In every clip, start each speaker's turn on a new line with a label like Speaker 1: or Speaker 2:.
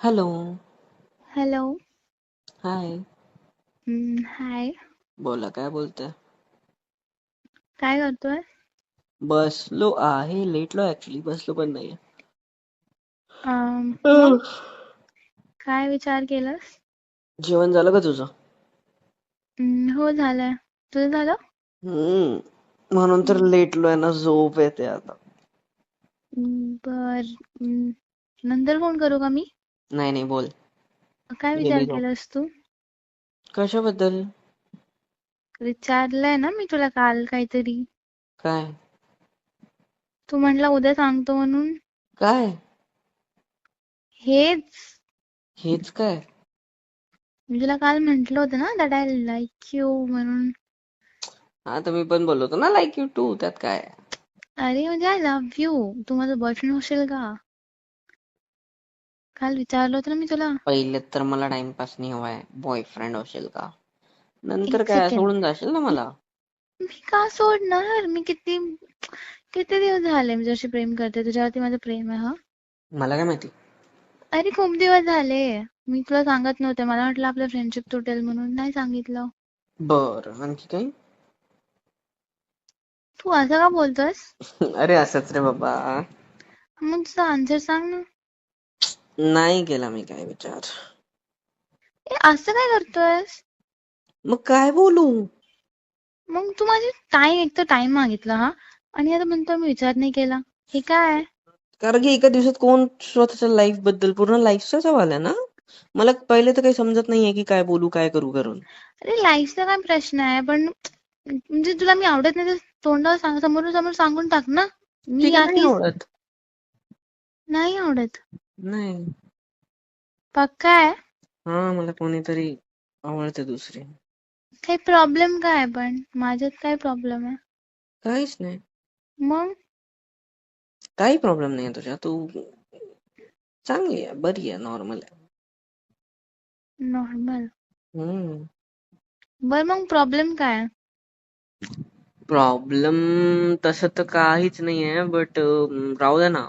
Speaker 1: Hello.
Speaker 2: Hello.
Speaker 1: हाय.
Speaker 2: हाय.
Speaker 1: बोला, काय बोलताय?
Speaker 2: काय करतोय?
Speaker 1: बसलो आहे, लेटलो ऍक्च्युली, बसलो पण नाही.
Speaker 2: मग काय विचार केलास?
Speaker 1: जेवण झालं का तुझं?
Speaker 2: हो झालंय. तुझं झालं?
Speaker 1: म्हणून तर
Speaker 2: हम्म,
Speaker 1: लेटलोय ना, झोप येते आता.
Speaker 2: बर. नंतर फोन करू का मी?
Speaker 1: नाही नाही, बोल.
Speaker 2: काय विचार
Speaker 1: गेली झोप.
Speaker 2: केलास तू?
Speaker 1: कशाबद्दल?
Speaker 2: विचारलंय ना मी तुला काल काहीतरी.
Speaker 1: काय?
Speaker 2: तू म्हटला उद्या सांगतो म्हणून.
Speaker 1: काय?
Speaker 2: हेच.
Speaker 1: हेच काय?
Speaker 2: मी तुला काल म्हंटल होतं ना दॅट आय लाईक यू म्हणून.
Speaker 1: हा, तर मी पण बोललो होतो ना, लाईक यू टू, त्यात काय?
Speaker 2: अरे म्हणजे आय लव्ह यू. तू माझं बॉयफ्रेंड होशील का? काल विचारलं होतं ना मी तुला.
Speaker 1: पहिले तर मला टाइमपास नाही हवाय, बॉयफ्रेंड होशील का? नंतर
Speaker 2: एक
Speaker 1: काय,
Speaker 2: सेकंड.
Speaker 1: सोडून जाशील ना मला?
Speaker 2: मी का सोडणार? मी किती किती दिवस झाले मी तुझ्याशी प्रेम करते. तुझ्यावरती माझं प्रेम आहे. हा,
Speaker 1: मला काय माहिती?
Speaker 2: अरे खूप दिवस झाले. मी तुला सांगत नव्हते. मला वाटलं आपलं फ्रेंडशिप तुटेल म्हणून नाही सांगितलं.
Speaker 1: बरं, आणखी काही?
Speaker 2: तू असं का बोलतोस?
Speaker 1: अरे असंच रे बाबा.
Speaker 2: मग तुझा आन्सर सांग ना.
Speaker 1: नाही केला मी काय विचार.
Speaker 2: असं काय करतोयस?
Speaker 1: मग काय बोलू?
Speaker 2: मग तू माझी टाइम, एक तर टाइम मागितला हा, आणि आता म्हणतो मी विचार नाही केला. हे काय?
Speaker 1: कारण की एका दिवसात कोण स्वतःच्या लाईफ बद्दल, पूर्ण लाईफचा सवाल आहे ना. मला पहिले तर काही समजत नाहीये की काय बोलू, काय करू करून.
Speaker 2: अरे लाईफचा काय प्रश्न आहे, पण म्हणजे तुला मी आवडत नाही तर तोंडावर समोरून समोर सांगून टाक ना. मी
Speaker 1: ठीक आहे, नाही
Speaker 2: ऍटलीस्ट
Speaker 1: आवडत.
Speaker 2: नाही आवडत.
Speaker 1: नाही.
Speaker 2: पक्का आहे?
Speaker 1: हा, मला कोणीतरी आवडते दुसरी.
Speaker 2: काही प्रॉब्लेम काय आहे? पण माझ्यात काय प्रॉब्लेम आहे?
Speaker 1: काहीच नाही.
Speaker 2: मग
Speaker 1: काही प्रॉब्लेम नाही तुझ्या. तू चांगली आहे, बरी आहे, नॉर्मल आहे.
Speaker 2: नॉर्मल.
Speaker 1: हम्म.
Speaker 2: बर, मग प्रॉब्लेम काय आहे?
Speaker 1: प्रॉब्लेम तसं तर काहीच नाहीये, बट राहू दे ना.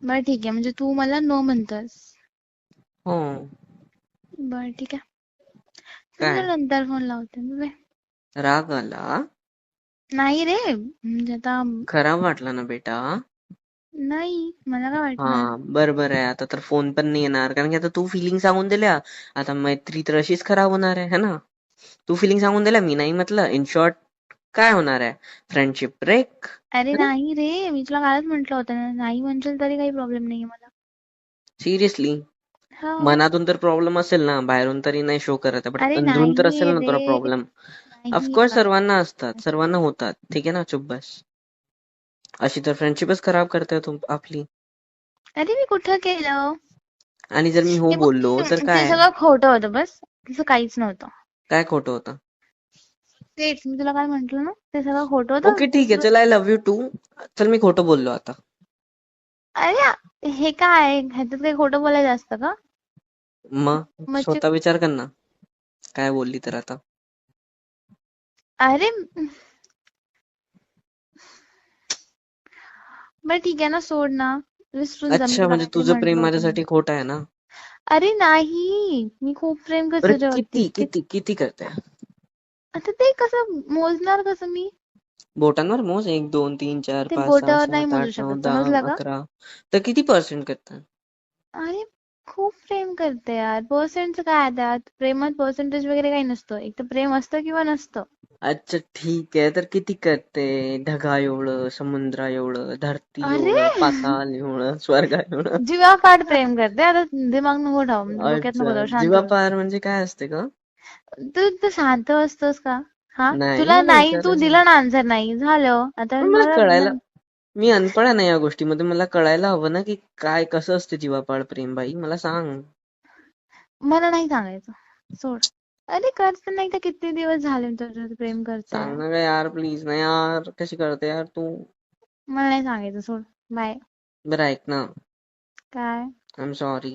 Speaker 2: बरं ठीक आहे, म्हणजे तू मला नो म्हणतोस.
Speaker 1: हो.
Speaker 2: बरं ठीक आहे. तर मी
Speaker 1: काय?
Speaker 2: तुला नंतर फोन लावते. बाय.
Speaker 1: राग आला?
Speaker 2: नाही रे, म्हणजे आता
Speaker 1: खराब वाटलं ना बेटा?
Speaker 2: नाही, मला काय
Speaker 1: हा,
Speaker 2: वाटणार.
Speaker 1: बरोबर आहे. आता तर फोन पण नाही येणार, कारण की आता तू फिलिंग सांगून दिल्या. आता मैत्री तर अशीच खराब होणार आहे है ना? तू फिलिंग सांगून दिल्या, मी नाही म्हटलं. इन शॉर्ट काय होणार आहे? Friendship break.
Speaker 2: अरे नाही रे, मी तुला कालच म्हटलं होतं ना, नाही म्हणशील तरी काही प्रॉब्लेम नाहीये मला.
Speaker 1: सिरियसली?
Speaker 2: हा.
Speaker 1: मनातून तर प्रॉब्लेम असेल ना, बाहेरून तरी नाही शो करत आहे, बट
Speaker 2: अरे
Speaker 1: अंदरून तर असेल
Speaker 2: नाहीये
Speaker 1: ना तुला
Speaker 2: रे,
Speaker 1: प्रॉब्लेम.
Speaker 2: नाही
Speaker 1: ऑफकोर्स
Speaker 2: पण
Speaker 1: सर्वांना असतात, सर्वांना होतात. ठीक आहे ना, चुप बस. अशी तर फ्रेंडशिपच खराब करताय आपली.
Speaker 2: अरे मी कुठं केलं?
Speaker 1: आणि जर मी हो
Speaker 2: हे बघ,
Speaker 1: बोललो तर
Speaker 2: ते
Speaker 1: काय?
Speaker 2: सगळं खोटं होतं. बस तसं काहीच नव्हतं.
Speaker 1: काय खोटं होतं?
Speaker 2: तेच मी तुला काय म्हंटल ना, ते सगळं खोटं होतं.
Speaker 1: ओके, ठीक आहे, चल, आय लव्ह यू टू. चल, मी खोटं बोललो आता.
Speaker 2: अरे हे काय, ह्याच्यात काही खोटं बोलायचं असतं का?
Speaker 1: मग
Speaker 2: मच्छी.
Speaker 1: स्वतः विचार कर ना, काय बोलली तर आता.
Speaker 2: अरे बरं ठीक आहे ना, सोड ना. विसरून जा, मी
Speaker 1: अच्छा,
Speaker 2: तुला
Speaker 1: म्हणजे
Speaker 2: काहीतरी
Speaker 1: तुझं
Speaker 2: म्हंटल
Speaker 1: प्रेम
Speaker 2: होतं
Speaker 1: माझ्यासाठी
Speaker 2: म्हणून.
Speaker 1: खोटं आहे ना?
Speaker 2: अरे नाही, मी खूप प्रेम करते
Speaker 1: बरं,
Speaker 2: तुझ्यावरती.
Speaker 1: किती किती किती करते?
Speaker 2: आता ते कसं मोजणार, कसं मी?
Speaker 1: बोटांवर मोज. 1, 2, 3, 4,
Speaker 2: ते
Speaker 1: 5, 6,
Speaker 2: बोटावर नाही
Speaker 1: 7, 8,
Speaker 2: मोजू
Speaker 1: 9,
Speaker 2: शकत,
Speaker 1: 10,
Speaker 2: समजलं का?
Speaker 1: 11. तर किती पर्सेंट करतात?
Speaker 2: अरे खूप प्रेम करते यार. पर्सेंटचं काय आहे त्यात? प्रेमात पर्सेंटेज वगैरे काही नसतं. एक तर प्रेम असतं किंवा नसतं.
Speaker 1: अच्छा, ठीक आहे, तर किती करते? ढगा एवढं, समुद्रा एवढं, धरती
Speaker 2: अरे
Speaker 1: एवढं, पाताल एवढं, स्वर्ग एवढं.
Speaker 2: जीवापाड प्रेम करते. आता दिमाग नको ठेवू, डोक्यात नको
Speaker 1: अच्छा,
Speaker 2: जाऊ, शांत बस.
Speaker 1: जीवापार म्हणजे काय असते का?
Speaker 2: तू तू शांत असतोस का? हा,
Speaker 1: नाही,
Speaker 2: तुला
Speaker 1: मला
Speaker 2: नाही, तू
Speaker 1: विचारायचं.
Speaker 2: दिलं ना आन्सर, नाही झालं. आता
Speaker 1: पण मला
Speaker 2: मला
Speaker 1: कळायला, मी अनपढ आहे ना या गोष्टीमध्ये. मला कळायला हवं ना की काय, कसं असते जीवापाड प्रेम. बाई, मला सांग.
Speaker 2: मला नाही सांगायचं, सोड. अरे करते नाही तर किती दिवस झाले मी तुझ्यावर प्रेम करते.
Speaker 1: सांग ना का यार, प्लीज ना यार. कशी करते यार तू?
Speaker 2: मला नाही सांगायचं, सोड. बाय.
Speaker 1: बरं, ऐक ना.
Speaker 2: काय?
Speaker 1: I am sorry.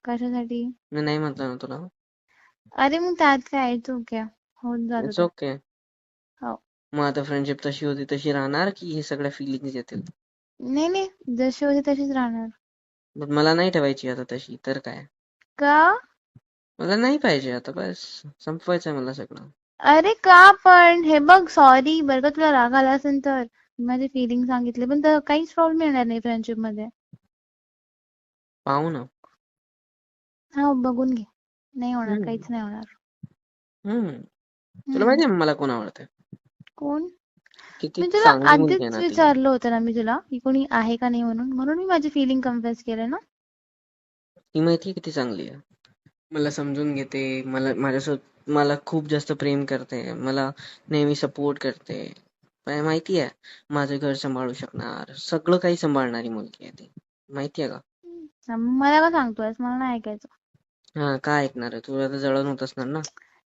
Speaker 2: कशासाठी?
Speaker 1: मी नाही म्हटलं ना तुला.
Speaker 2: अरे मग त्यात काय, चूक आहे, होऊन जात
Speaker 1: इट्स
Speaker 2: ते.
Speaker 1: ओके.
Speaker 2: हो.
Speaker 1: मग आता फ्रेंडशिप तशी होती तशी राहणार की हे सगळ्या फिलिंग्स येतील?
Speaker 2: नाही नाही, जशी होती तशीच राहणार.
Speaker 1: पण मला नाही ठेवायची आता तशी, तर काय.
Speaker 2: का?
Speaker 1: मला नाही पाहिजे आता, बस संपवायचंय मला सगळं.
Speaker 2: अरे का पण? हे बघ, सॉरी बरं का, तुला राग आला असेल तर. मी माझे फिलिंग सांगितले, पण तर काहीच प्रॉब्लेम येणार नाही फ्रेंडशिप मध्ये.
Speaker 1: पाहू ना.
Speaker 2: हा, बघून घे. नाही होणार,
Speaker 1: हम्म.
Speaker 2: काहीच नाही होणार.
Speaker 1: हम्म. तुला
Speaker 2: हम्म.
Speaker 1: माहितीये मला कोण आवडते?
Speaker 2: कोण?
Speaker 1: किती
Speaker 2: मी तुला
Speaker 1: चांगली मुलगी आहे
Speaker 2: आधीच
Speaker 1: ना ती.
Speaker 2: विचारलं होतं ना, मी तुला की कोणी आहे का नाही, म्हणून म्हणून मी माझी फिलिंग कन्फेस केले ना.
Speaker 1: ती माहितीये किती चांगली आहे. मला समजून घेते, माझ्यासोबत मला खूप जास्त प्रेम करते, मला नेहमी सपोर्ट करते. पण माहिती आहे, माझं घर सांभाळू शकणार, सगळं काही सांभाळणारी मुलगी आहे ती. माहितीये का?
Speaker 2: मला का सांगतोयस? मला नाही ऐकायचं.
Speaker 1: हा, काय ऐकणार आहे? तुला तर जळण होत असणार ना.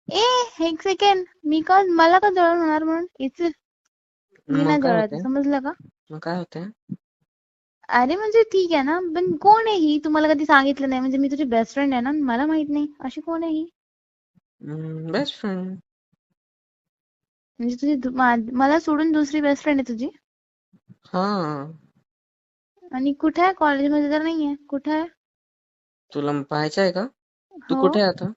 Speaker 2: ए, एक सेकंड. मला का जळण होणार म्हणून? मी
Speaker 1: मग
Speaker 2: नाही
Speaker 1: काय
Speaker 2: जळत,
Speaker 1: होतंय?
Speaker 2: समजलं का?
Speaker 1: मग काय होतंय?
Speaker 2: अरे म्हणजे ठीक आहे ना, पण कोण आहे ही? तुम्हाला कधी सांगितलं नाही, म्हणजे मी तुझी बेस्ट फ्रेंड आहे ना, मला माहित नाही अशी कोण आहे ही?
Speaker 1: Best friend.
Speaker 2: म्हणजे मला सोडून दुसरी बेस्ट फ्रेंड आहे तुझी?
Speaker 1: हा.
Speaker 2: आणि कुठे आहे? कॉलेजमध्ये तर नाहीये. कुठे आहे?
Speaker 1: तुला पाहायचं आहे का? तू
Speaker 2: हो,
Speaker 1: कुठे आहे आता?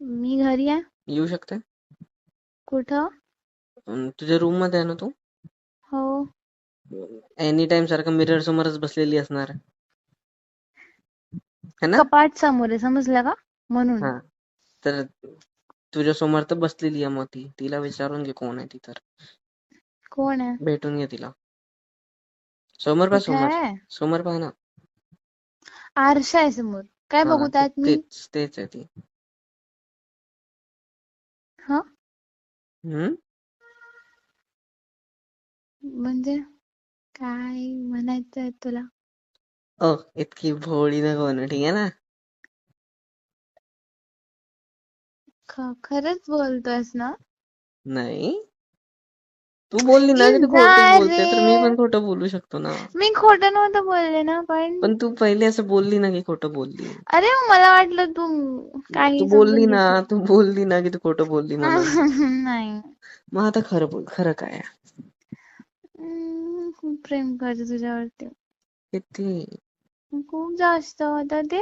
Speaker 2: मी घरी आहे.
Speaker 1: येऊ शकते?
Speaker 2: कुठं?
Speaker 1: तुझ्या रूम मध्ये आहे ना तू?
Speaker 2: हो.
Speaker 1: एनी टाइम सारखं मिरर समोरच बसलेली असणार है ना?
Speaker 2: कपाट समोर आहे, समजलं का? म्हणून.
Speaker 1: हा. तर तुझ्या समोर तर बसलेली आहे, मग तिला विचारून घे कोण आहे ती तर.
Speaker 2: कोण आहे?
Speaker 1: भेटून घे तिला. समोर पहा,
Speaker 2: कुठे
Speaker 1: समोर.
Speaker 2: आहे?
Speaker 1: समोर पहा ना.
Speaker 2: आरसा आहे समोर. काय
Speaker 1: हा,
Speaker 2: बघू
Speaker 1: तर
Speaker 2: त्यात मी?
Speaker 1: तेच आहे ती.
Speaker 2: हा,
Speaker 1: हम्म.
Speaker 2: म्हणजे काय म्हणायचंय तुला?
Speaker 1: इतकी भोळी नको बनू, ठीक आहे ना?
Speaker 2: खरंच बोलतोयस ना?
Speaker 1: नाही. तू बोलली ना
Speaker 2: ए,
Speaker 1: की तू
Speaker 2: जा
Speaker 1: खोटंच
Speaker 2: रे.
Speaker 1: बोलते, तर मी पण खोटं बोलू शकतो ना.
Speaker 2: मी खोटं नव्हतं बोलले ना, पण
Speaker 1: पण तू पहिले असं बोलली ना की खोटं बोलली.
Speaker 2: अरे मग मला वाटलं तू
Speaker 1: तू
Speaker 2: काही
Speaker 1: बोलली
Speaker 2: समजून
Speaker 1: ना,
Speaker 2: घेशील.
Speaker 1: तू बोलली ना की तू खोटं बोलली म्हणून.
Speaker 2: नाही.
Speaker 1: मग आता खरं बोल, खरं काय आहे?
Speaker 2: खूप प्रेम करते तुझ्यावरती.
Speaker 1: किती?
Speaker 2: खूप जास्त. आता ते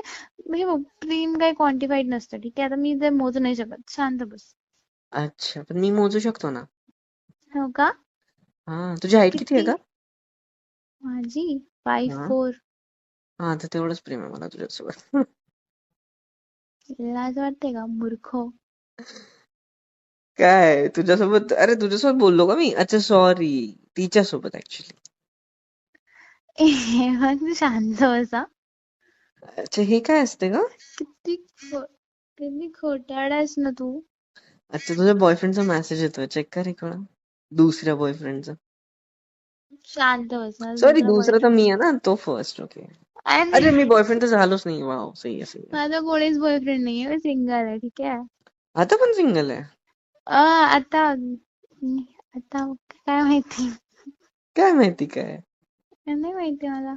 Speaker 2: हे बघ, प्रेम काही क्वांटिफाईड नसतं, ठीक आहे? आता मी ते मोजू नाही शकत. शांत बस.
Speaker 1: अच्छा, पण मी मोजू शकतो ना.
Speaker 2: हो का?
Speaker 1: हा, तुझी हाईट किती आहे
Speaker 2: किती?
Speaker 1: का?
Speaker 2: माझी
Speaker 1: हा.
Speaker 2: 5'4".
Speaker 1: हा, तर तेवढंच प्रेम आहे मला तुझ्यासोबत.
Speaker 2: लाज वाटते का, मूर्ख?
Speaker 1: काय तुझ्यासोबत? अरे तुझ्यासोबत बोललो का मी? अच्छा, सॉरी. तिच्यासोबत ऍक्च्युली.
Speaker 2: तू शांत बसा.
Speaker 1: अच्छा, हे काय असते का?
Speaker 2: किती खोटारडा आहेस ना तू.
Speaker 1: अच्छा, तुझ्या बॉयफ्रेंडचा मेसेज येतोय, चेक कर इकडं. दुसऱ्या बॉयफ्रेंडचा.
Speaker 2: शांत बस. माझा
Speaker 1: सॉरी,
Speaker 2: दुसरा
Speaker 1: दुसरा तर
Speaker 2: बॉयफ्रेंड.
Speaker 1: मी आहे ना, तो फर्स्ट. ओके.
Speaker 2: आणि
Speaker 1: अरे, मी बॉयफ्रेंड तर झालोच नाही. वाव, सही आहे, सही आहे.
Speaker 2: माझा कोणीच बॉयफ्रेंड नाहीये, मी सिंगल आहे, ठीक आहे?
Speaker 1: आता पण सिंगल आहे?
Speaker 2: आता आता काय माहिती.
Speaker 1: काय माहिती काय?
Speaker 2: नाही माहिती मला.